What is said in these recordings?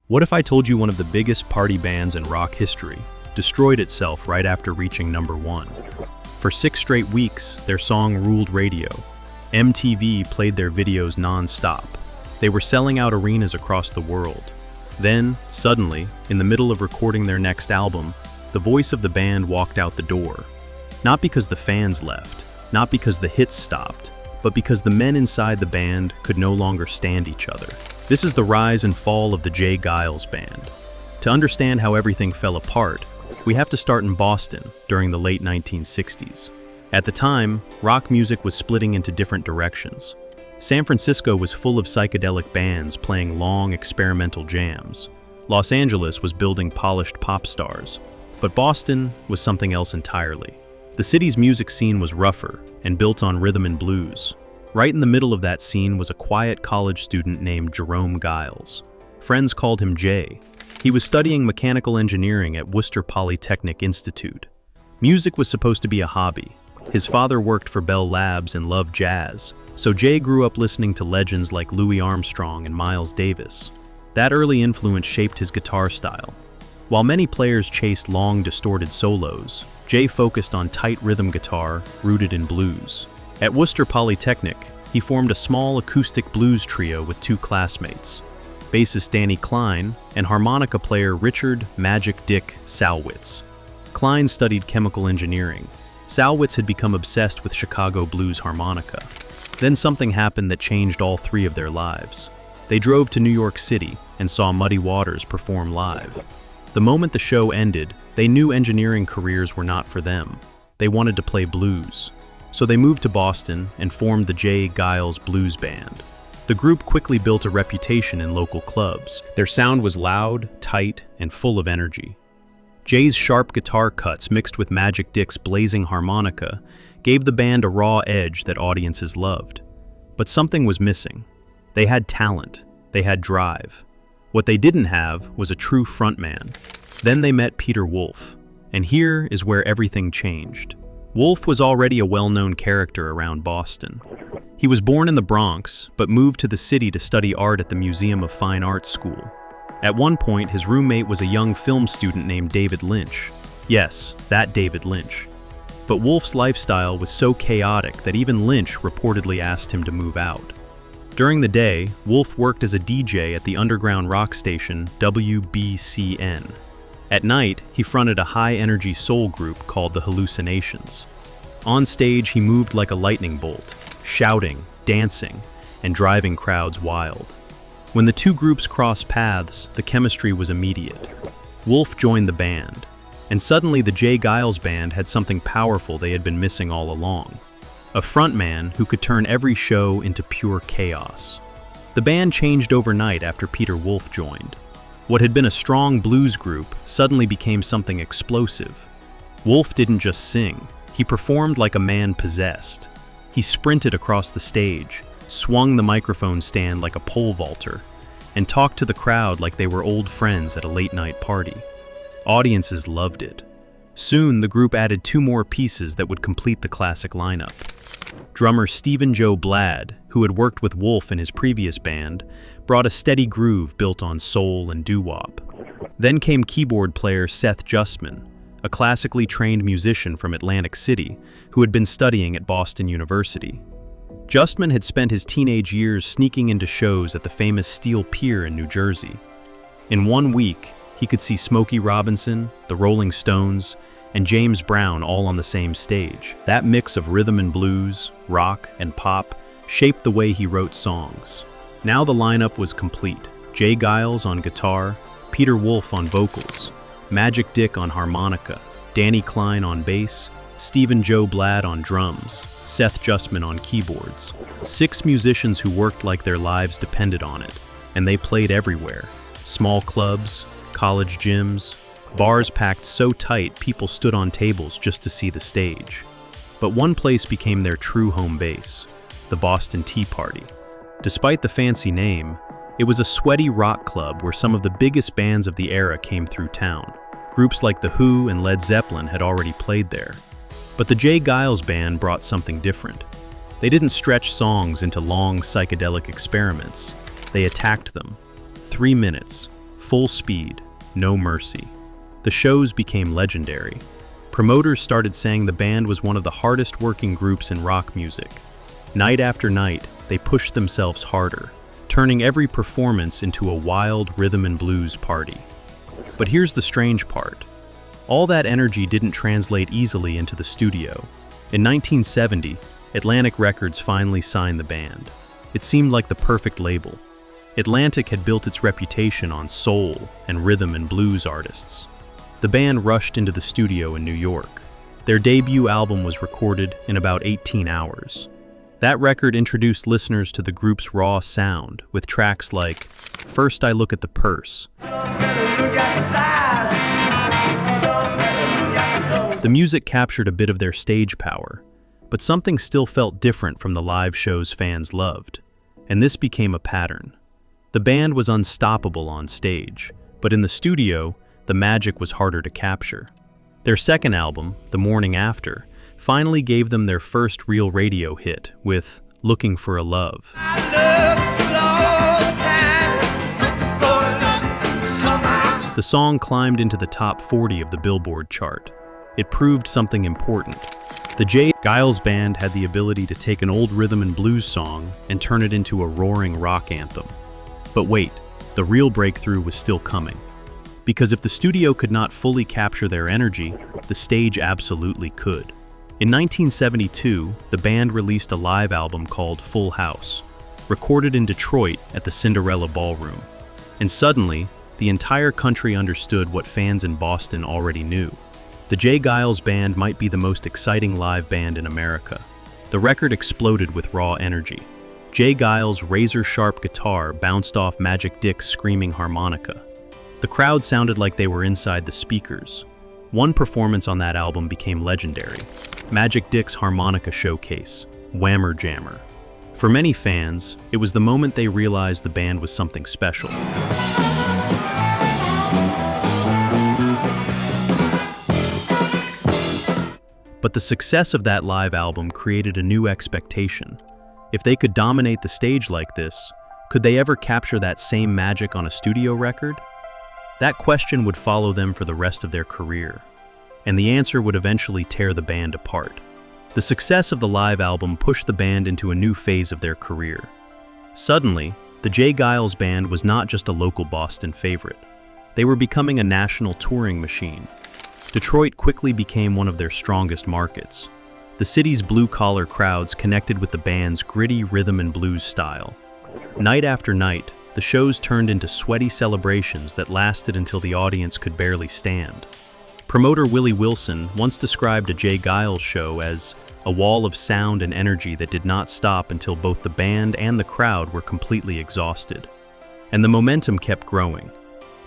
What if I told you one of the biggest party bands in rock history destroyed itself right after reaching #1? For 6 straight weeks, their song ruled radio. MTV played their videos non-stop. They were selling out arenas across the world. Then, suddenly, in the middle of recording their next album, the voice of the band walked out the door. Not because the fans left, not because the hits stopped, but because the men inside the band could no longer stand each other. This is the rise and fall of the Jay Geils Band. To understand how everything fell apart, we have to start in Boston during the late 1960s. At the time, rock music was splitting into different directions. San Francisco was full of psychedelic bands playing long experimental jams. Los Angeles was building polished pop stars. But Boston was something else entirely. The city's music scene was rougher and built on rhythm and blues. Right in the middle of that scene was a quiet college student named Jay Geils. Friends called him Jay. He was studying mechanical engineering at Worcester Polytechnic Institute. Music was supposed to be a hobby. His father worked for Bell Labs and loved jazz, so Jay grew up listening to legends like Louis Armstrong and Miles Davis. That early influence shaped his guitar style. While many players chased long, distorted solos, Jay focused on tight rhythm guitar rooted in blues. At Worcester Polytechnic, he formed a small acoustic blues trio with 2 classmates, bassist Danny Klein and harmonica player Richard "Magic Dick" Salwitz. Klein studied chemical engineering. Salwitz had become obsessed with Chicago blues harmonica. Then something happened that changed all 3 of their lives. They drove to New York City and saw Muddy Waters perform live. The moment the show ended, they knew engineering careers were not for them. They wanted to play blues. So they moved to Boston and formed the Jay Geils Blues Band. The group quickly built a reputation in local clubs. Their sound was loud, tight, and full of energy. Jay's sharp guitar cuts mixed with Magic Dick's blazing harmonica gave the band a raw edge that audiences loved. But something was missing. They had talent. They had drive. What they didn't have was a true frontman. Then they met Peter Wolf, and here is where everything changed. Wolf was already a well-known character around Boston. He was born in the Bronx, but moved to the city to study art at the Museum of Fine Arts School. At one point, his roommate was a young film student named David Lynch. Yes, that David Lynch. But Wolf's lifestyle was so chaotic that even Lynch reportedly asked him to move out. During the day, Wolf worked as a DJ at the underground rock station WBCN. At night, he fronted a high-energy soul group called the Hallucinations. On stage, he moved like a lightning bolt, shouting, dancing, and driving crowds wild. When the 2 groups crossed paths, the chemistry was immediate. Wolf joined the band, and suddenly the Jay Geils Band had something powerful they had been missing all along. A frontman who could turn every show into pure chaos. The band changed overnight after Peter Wolf joined. What had been a strong blues group suddenly became something explosive. Wolf didn't just sing, he performed like a man possessed. He sprinted across the stage, swung the microphone stand like a pole vaulter, and talked to the crowd like they were old friends at a late-night party. Audiences loved it. Soon, the group added 2 more pieces that would complete the classic lineup. Drummer Stephen Joe Blad, who had worked with Wolf in his previous band, brought a steady groove built on soul and doo-wop. Then came keyboard player Seth Justman, a classically trained musician from Atlantic City who had been studying at Boston University. Justman had spent his teenage years sneaking into shows at the famous Steel Pier in New Jersey. In 1 week, he could see Smokey Robinson, the Rolling Stones, and James Brown all on the same stage. That mix of rhythm and blues, rock, and pop shaped the way he wrote songs. Now the lineup was complete. Jay Geils on guitar, Peter Wolf on vocals, Magic Dick on harmonica, Danny Klein on bass, Stephen Joe Blad on drums, Seth Justman on keyboards. 6 musicians who worked like their lives depended on it, and they played everywhere. Small clubs, college gyms, bars packed so tight people stood on tables just to see the stage. But one place became their true home base, the Boston Tea Party. Despite the fancy name, it was a sweaty rock club where some of the biggest bands of the era came through town. Groups like The Who and Led Zeppelin had already played there. But the Jay Geils Band brought something different. They didn't stretch songs into long psychedelic experiments. They attacked them. 3 minutes, Full speed, no mercy. The shows became legendary. Promoters started saying the band was one of the hardest working groups in rock music. Night after night, they pushed themselves harder, turning every performance into a wild rhythm and blues party. But here's the strange part. All that energy didn't translate easily into the studio. In 1970, Atlantic Records finally signed the band. It seemed like the perfect label. Atlantic had built its reputation on soul and rhythm and blues artists. The band rushed into the studio in New York. Their debut album was recorded in about 18 hours. That record introduced listeners to the group's raw sound, with tracks like First I Look at the Purse. The music captured a bit of their stage power, but something still felt different from the live shows fans loved, and this became a pattern. The band was unstoppable on stage, but in the studio, the magic was harder to capture. Their second album, The Morning After, finally gave them their first real radio hit with Looking for a Love. The song climbed into the top 40 of the Billboard chart. It proved something important. The Jay Geils Band had the ability to take an old rhythm and blues song and turn it into a roaring rock anthem. But wait, the real breakthrough was still coming. Because if the studio could not fully capture their energy, the stage absolutely could. In 1972, the band released a live album called Full House, recorded in Detroit at the Cinderella Ballroom. And suddenly, the entire country understood what fans in Boston already knew. The Jay Geils Band might be the most exciting live band in America. The record exploded with raw energy. Jay Geils' razor-sharp guitar bounced off Magic Dick's screaming harmonica. The crowd sounded like they were inside the speakers. One performance on that album became legendary: Magic Dick's harmonica showcase, Whammer Jammer. For many fans, it was the moment they realized the band was something special. But the success of that live album created a new expectation. If they could dominate the stage like this, could they ever capture that same magic on a studio record? That question would follow them for the rest of their career, and the answer would eventually tear the band apart. The success of the live album pushed the band into a new phase of their career. Suddenly, the Jay Geils Band was not just a local Boston favorite. They were becoming a national touring machine. Detroit quickly became one of their strongest markets. The city's blue-collar crowds connected with the band's gritty rhythm and blues style. Night after night, the shows turned into sweaty celebrations that lasted until the audience could barely stand. Promoter Willie Wilson once described a Jay Geils show as a wall of sound and energy that did not stop until both the band and the crowd were completely exhausted. And the momentum kept growing.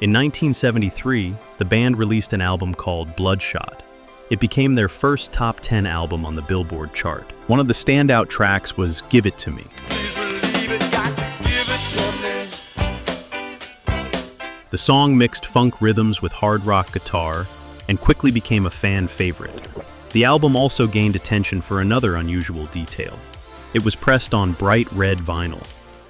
In 1973, the band released an album called Bloodshot. It became their first top 10 album on the Billboard chart. One of the standout tracks was Give It To Me. The song mixed funk rhythms with hard rock guitar and quickly became a fan favorite. The album also gained attention for another unusual detail. It was pressed on bright red vinyl.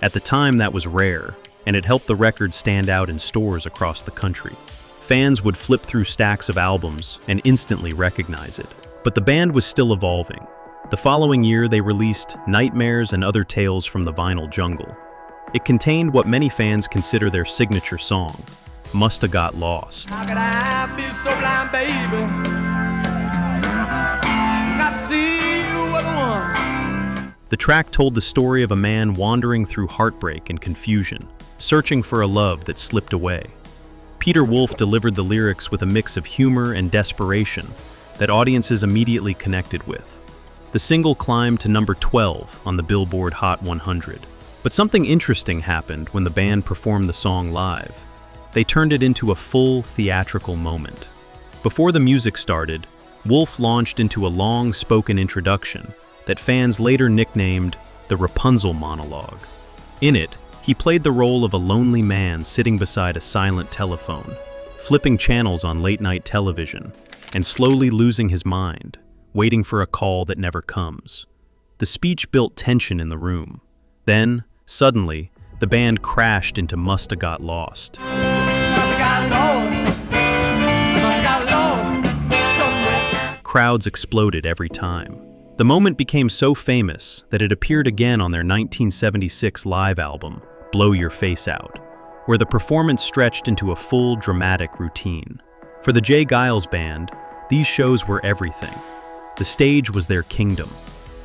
At the time, that was rare, and it helped the record stand out in stores across the country. Fans would flip through stacks of albums and instantly recognize it. But the band was still evolving. The following year, they released Nightmares and Other Tales from the Vinyl Jungle. It contained what many fans consider their signature song, Musta Got Lost. How could I be so blind, baby, not see you were the one? The track told the story of a man wandering through heartbreak and confusion, searching for a love that slipped away. Peter Wolf delivered the lyrics with a mix of humor and desperation that audiences immediately connected with. The single climbed to number 12 on the Billboard Hot 100. But something interesting happened when the band performed the song live. They turned it into a full theatrical moment. Before the music started, Wolf launched into a long spoken introduction that fans later nicknamed the Rapunzel monologue. In it, he played the role of a lonely man sitting beside a silent telephone, flipping channels on late-night television, and slowly losing his mind, waiting for a call that never comes. The speech built tension in the room. Then, suddenly, the band crashed into Musta Got Lost. crowds exploded every time. The moment became so famous that it appeared again on their 1976 live album, Blow Your Face Out, where the performance stretched into a full dramatic routine. For the Jay Geils Band, these shows were everything. The stage was their kingdom.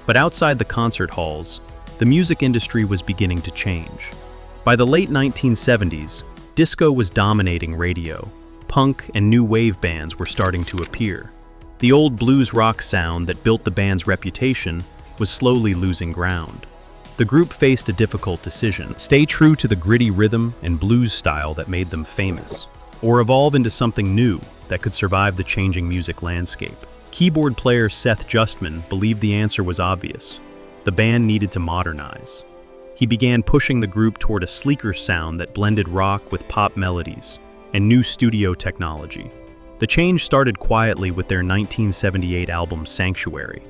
But outside the concert halls, the music industry was beginning to change. By the late 1970s, disco was dominating radio. Punk and new wave bands were starting to appear. The old blues rock sound that built the band's reputation was slowly losing ground. The group faced a difficult decision: stay true to the gritty rhythm and blues style that made them famous, or evolve into something new that could survive the changing music landscape. Keyboard player Seth Justman believed the answer was obvious. The band needed to modernize. He began pushing the group toward a sleeker sound that blended rock with pop melodies and new studio technology. The change started quietly with their 1978 album Sanctuary,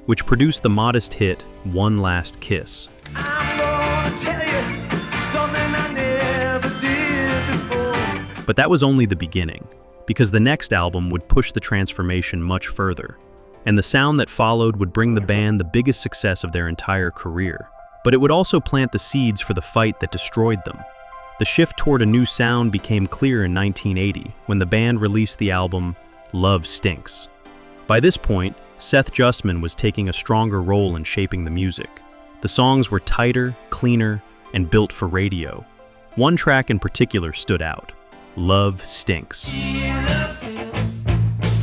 which produced the modest hit One Last Kiss. I'm gonna tell you something I never did before. But that was only the beginning, because the next album would push the transformation much further, and the sound that followed would bring the band the biggest success of their entire career. But it would also plant the seeds for the fight that destroyed them. The shift toward a new sound became clear in 1980 when the band released the album Love Stinks. By this point, Seth Justman was taking a stronger role in shaping the music. The songs were tighter, cleaner, and built for radio. One track in particular stood out: Love Stinks. He loves him,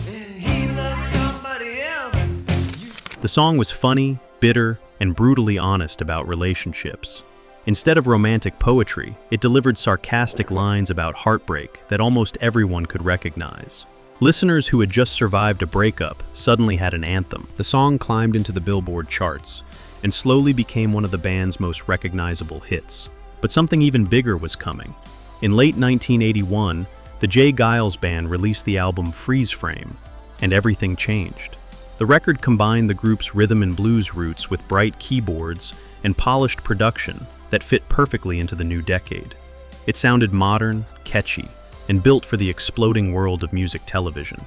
and he loves somebody else. The song was funny, bitter, and brutally honest about relationships. Instead of romantic poetry, it delivered sarcastic lines about heartbreak that almost everyone could recognize. Listeners who had just survived a breakup suddenly had an anthem. The song climbed into the Billboard charts and slowly became one of the band's most recognizable hits. But something even bigger was coming. In late 1981, the Jay Geils Band released the album Freeze Frame, and everything changed. The record combined the group's rhythm and blues roots with bright keyboards and polished production that fit perfectly into the new decade. It sounded modern, catchy, and built for the exploding world of music television.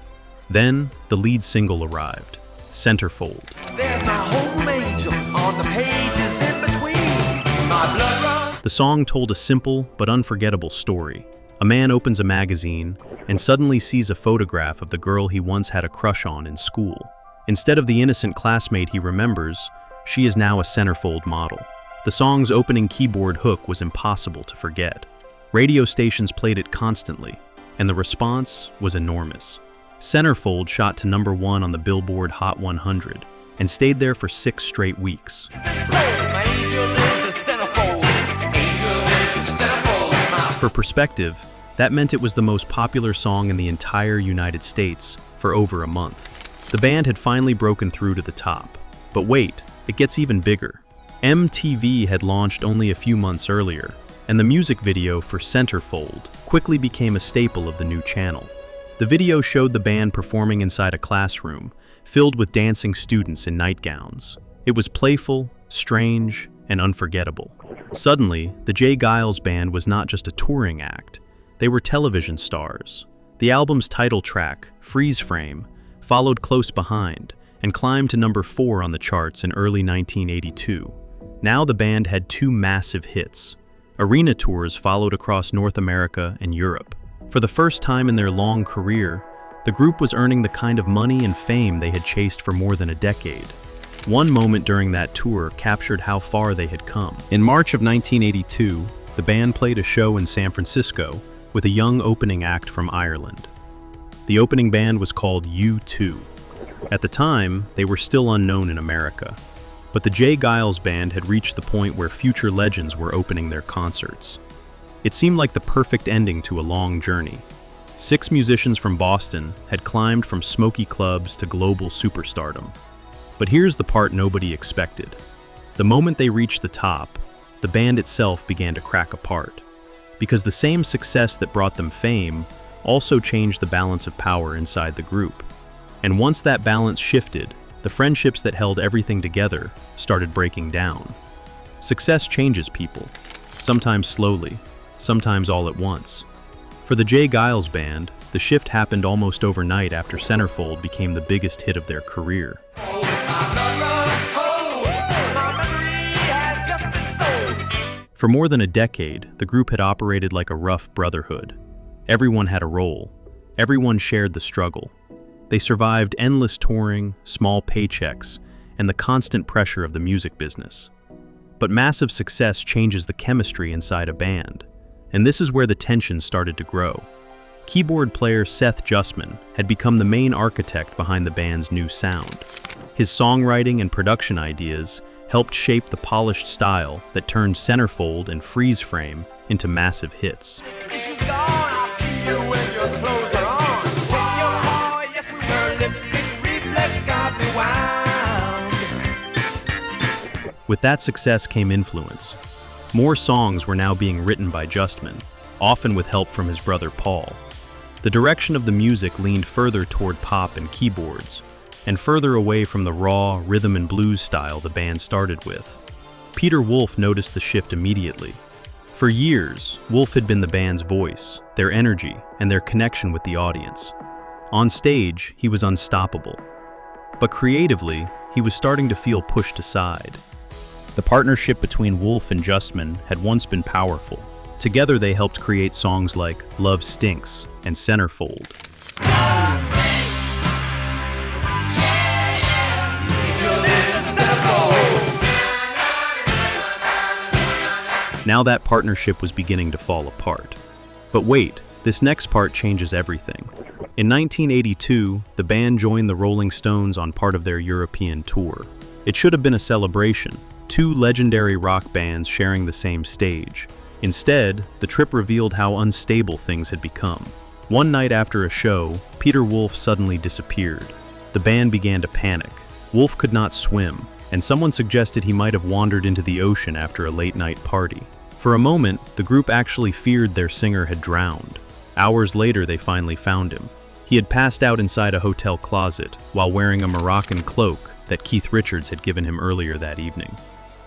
Then, the lead single arrived, Centerfold. There's my home angel on the pages in between. My blood runs. The song told a simple but unforgettable story. A man opens a magazine and suddenly sees a photograph of the girl he once had a crush on in school. Instead of the innocent classmate he remembers, she is now a Centerfold model. The song's opening keyboard hook was impossible to forget. Radio stations played it constantly, and the response was enormous. Centerfold shot to #1 on the Billboard Hot 100 and stayed there for 6 straight weeks. So, my angel is the centerfold. Angel is the centerfold. For perspective, that meant it was the most popular song in the entire United States for over a month. The band had finally broken through to the top. But wait, it gets even bigger. MTV had launched only a few months earlier, and the music video for Centerfold quickly became a staple of the new channel. The video showed the band performing inside a classroom, filled with dancing students in nightgowns. It was playful, strange, and unforgettable. Suddenly, the Jay Geils Band was not just a touring act, they were television stars. The album's title track, Freeze Frame, followed close behind and climbed to #4 on the charts in early 1982. Now the band had 2 massive hits. Arena tours followed across North America and Europe. For the first time in their long career, the group was earning the kind of money and fame they had chased for more than a decade. One moment during that tour captured how far they had come. In March of 1982, the band played a show in San Francisco with a young opening act from Ireland. The opening band was called U2. At the time, they were still unknown in America. But the Jay Geils Band had reached the point where future legends were opening their concerts. It seemed like the perfect ending to a long journey. 6 musicians from Boston had climbed from smoky clubs to global superstardom. But here's the part nobody expected. The moment they reached the top, the band itself began to crack apart. Because the same success that brought them fame also changed the balance of power inside the group. And once that balance shifted, the friendships that held everything together started breaking down. Success changes people, sometimes slowly, sometimes all at once. For the Jay Geils Band, The shift happened almost overnight after Centerfold became the biggest hit of their career. For more than a decade, the group had operated like a rough brotherhood. Everyone had a role. Everyone shared the struggle. They survived endless touring, small paychecks, and the constant pressure of the music business. But massive success changes the chemistry inside a band, and this is where the tension started to grow. Keyboard player Seth Justman had become the main architect behind the band's new sound. His songwriting and production ideas helped shape the polished style that turned Centerfold and Freeze Frame into massive hits. With that success came influence. More songs were now being written by Justman, often with help from his brother Paul. The direction of the music leaned further toward pop and keyboards, and further away from the raw rhythm and blues style the band started with. Peter Wolf noticed the shift immediately. For years, Wolf had been the band's voice, their energy, and their connection with the audience. On stage, he was unstoppable. But creatively, he was starting to feel pushed aside. The partnership between Wolf and Justman had once been powerful. Together they helped create songs like Love Stinks and Centerfold. Now that partnership was beginning to fall apart. But wait, this next part changes everything. In 1982, the band joined the Rolling Stones on part of their European tour. It should have been a celebration, two legendary rock bands sharing the same stage. Instead, the trip revealed how unstable things had become. One night after a show, Peter Wolf suddenly disappeared. The band began to panic. Wolf could not swim, and someone suggested he might have wandered into the ocean after a late-night party. For a moment, the group actually feared their singer had drowned. Hours later, they finally found him. He had passed out inside a hotel closet while wearing a Moroccan cloak that Keith Richards had given him earlier that evening.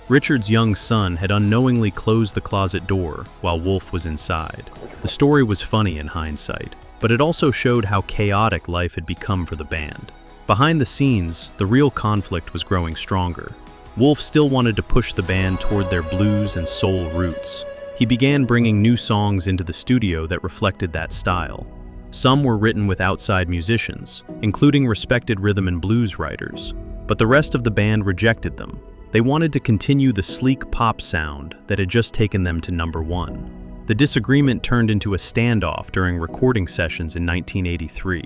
Richards' young son had unknowingly closed the closet door while Wolf was inside. The story was funny in hindsight, but it also showed how chaotic life had become for the band. Behind the scenes, the real conflict was growing stronger. Wolf still wanted to push the band toward their blues and soul roots. He began bringing new songs into the studio that reflected that style. Some were written with outside musicians, including respected rhythm and blues writers, but the rest of the band rejected them. They wanted to continue the sleek pop sound that had just taken them to #1. The disagreement turned into a standoff during recording sessions in 1983.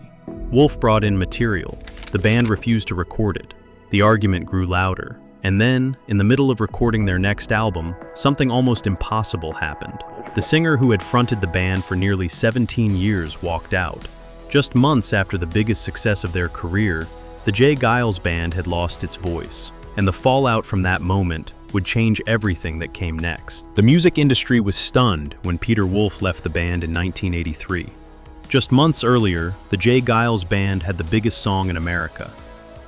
Wolf brought in material. The band refused to record it. The argument grew louder. And then, in the middle of recording their next album, something almost impossible happened. The singer who had fronted the band for nearly 17 years walked out. Just months after the biggest success of their career, the Jay Geils Band had lost its voice, and the fallout from that moment would change everything that came next. The music industry was stunned when Peter Wolf left the band in 1983. Just months earlier, the Jay Geils Band had the biggest song in America.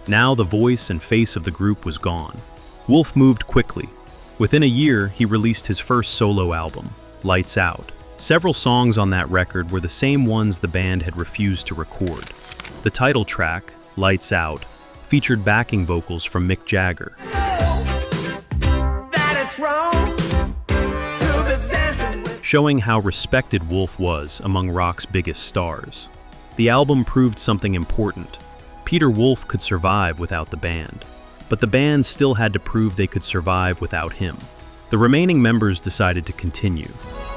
Now the voice and face of the group was gone. Wolf moved quickly. Within a year, he released his first solo album, Lights Out. Several songs on that record were the same ones the band had refused to record. The title track, Lights Out, featured backing vocals from Mick Jagger. Showing how respected Wolf was among rock's biggest stars. The album proved something important. Peter Wolf could survive without the band, but the band still had to prove they could survive without him. The remaining members decided to continue.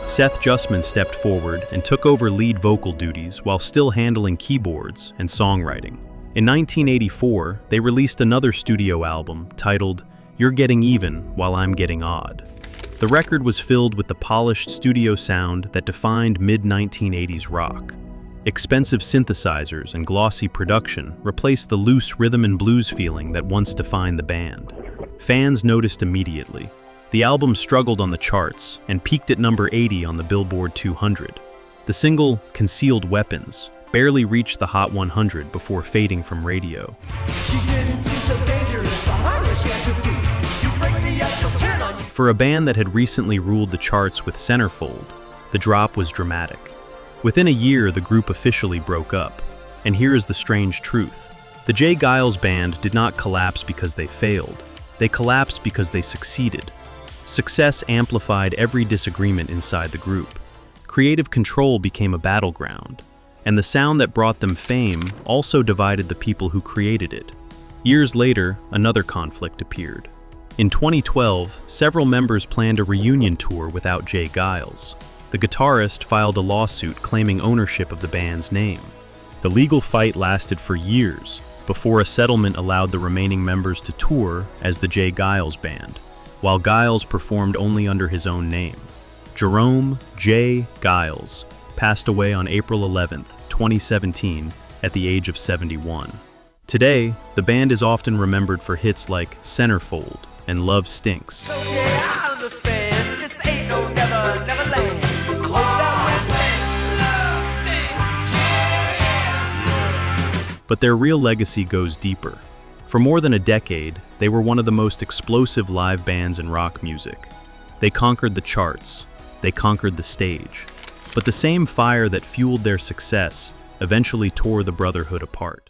Seth Justman stepped forward and took over lead vocal duties while still handling keyboards and songwriting. In 1984, they released another studio album titled You're Getting Even While I'm Getting Odd. The record was filled with the polished studio sound that defined mid-1980s rock. Expensive synthesizers and glossy production replaced the loose rhythm and blues feeling that once defined the band. Fans noticed immediately. The album struggled on the charts and peaked at number 80 on the Billboard 200. The single, Concealed Weapons, barely reached the Hot 100 before fading from radio. For a band that had recently ruled the charts with Centerfold, the drop was dramatic. Within a year, the group officially broke up. And here is the strange truth. The Jay Geils Band did not collapse because they failed. They collapsed because they succeeded. Success amplified every disagreement inside the group. Creative control became a battleground. And the sound that brought them fame also divided the people who created it. Years later, another conflict appeared. In 2012, several members planned a reunion tour without Jay Geils. The guitarist filed a lawsuit claiming ownership of the band's name. The legal fight lasted for years before a settlement allowed the remaining members to tour as the Jay Geils Band, while Geils performed only under his own name. Jerome Jay Geils passed away on April 11, 2017, at the age of 71. Today, the band is often remembered for hits like Centerfold and Love Stinks. Okay, I understand. This ain't no never, never land. I hope that we're stinks. But their real legacy goes deeper. For more than a decade, they were one of the most explosive live bands in rock music. They conquered the charts. They conquered the stage. But the same fire that fueled their success eventually tore the brotherhood apart.